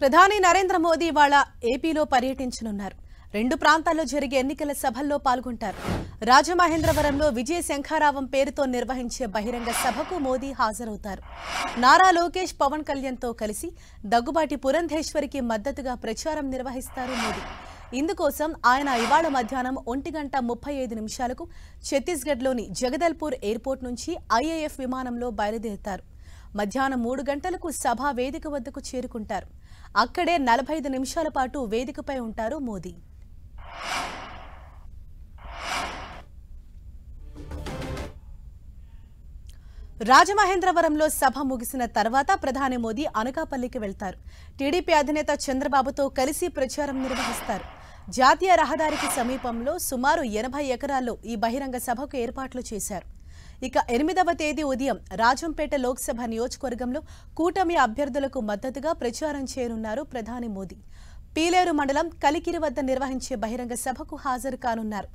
ప్రధాని నరేంద్ర మోదీ వాళ్ళ ఏపీలో పర్యటించనున్నారు. రెండు ప్రాంతాల్లో జరిగే ఎన్నికల సభల్లో పాల్గొంటారు. రాజమహేంద్రవరంలో విజయ శంఖారావం పేరుతో నిర్వహించే బహిరంగ సభకు మోదీ హాజరవుతారు. నారా లోకేష్, పవన్ కళ్యాణ్తో కలిసి దగ్గుబాటి పురంధేశ్వరికి మద్దతుగా ప్రచారం నిర్వహిస్తారు మోదీ. ఇందుకోసం ఆయన ఇవాళ మధ్యాహ్నం 1:35 ఛత్తీస్గఢ్లోని జగదల్పూర్ ఎయిర్పోర్ట్ నుంచి ఐఏఎఫ్ విమానంలో బయలుదేరుతారు. మధ్యాహ్నం 3 గంటలకు సభా వేదిక వద్దకు చేరుకుంటారు. అక్కడే 45 నిమిషాల పాటు వేదికపై ఉంటారు మోదీ. రాజమహేంద్రవరంలో సభ ముగిసిన తర్వాత ప్రధాని మోదీ అనకాపల్లికి వెళ్తారు. టీడీపీ అధినేత చంద్రబాబుతో కలిసి ప్రచారం నిర్వహిస్తారు. జాతీయ రహదారికి సమీపంలో సుమారు 80 ఎకరాల్లో ఈ బహిరంగ సభకు ఏర్పాట్లు చేశారు. ఇక 8వ తేదీ ఉదయం రాజంపేట లోక్సభ నియోజకవర్గంలో కూటమి అభ్యర్థులకు మద్దతుగా ప్రచారం చేయనున్నారు ప్రధాని మోదీ. పీలేరు మండలం కలికిరి వద్ద నిర్వహించే బహిరంగ సభకు హాజరు కానున్నారు.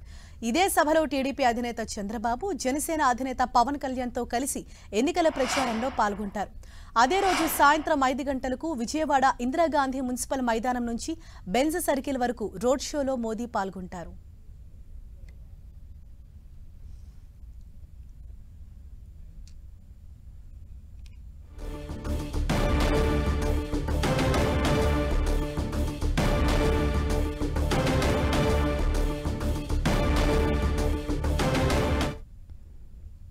ఇదే సభలో టీడీపీ అధినేత చంద్రబాబు, జనసేన అధినేత పవన్ కళ్యాణ్తో కలిసి ఎన్నికల ప్రచారంలో పాల్గొంటారు. అదే రోజు సాయంత్రం 5 గంటలకు విజయవాడ ఇందిరాగాంధీ మున్సిపల్ మైదానం నుంచి బెంజ్ సర్కిల్ వరకు రోడ్ షోలో మోదీ పాల్గొంటారు.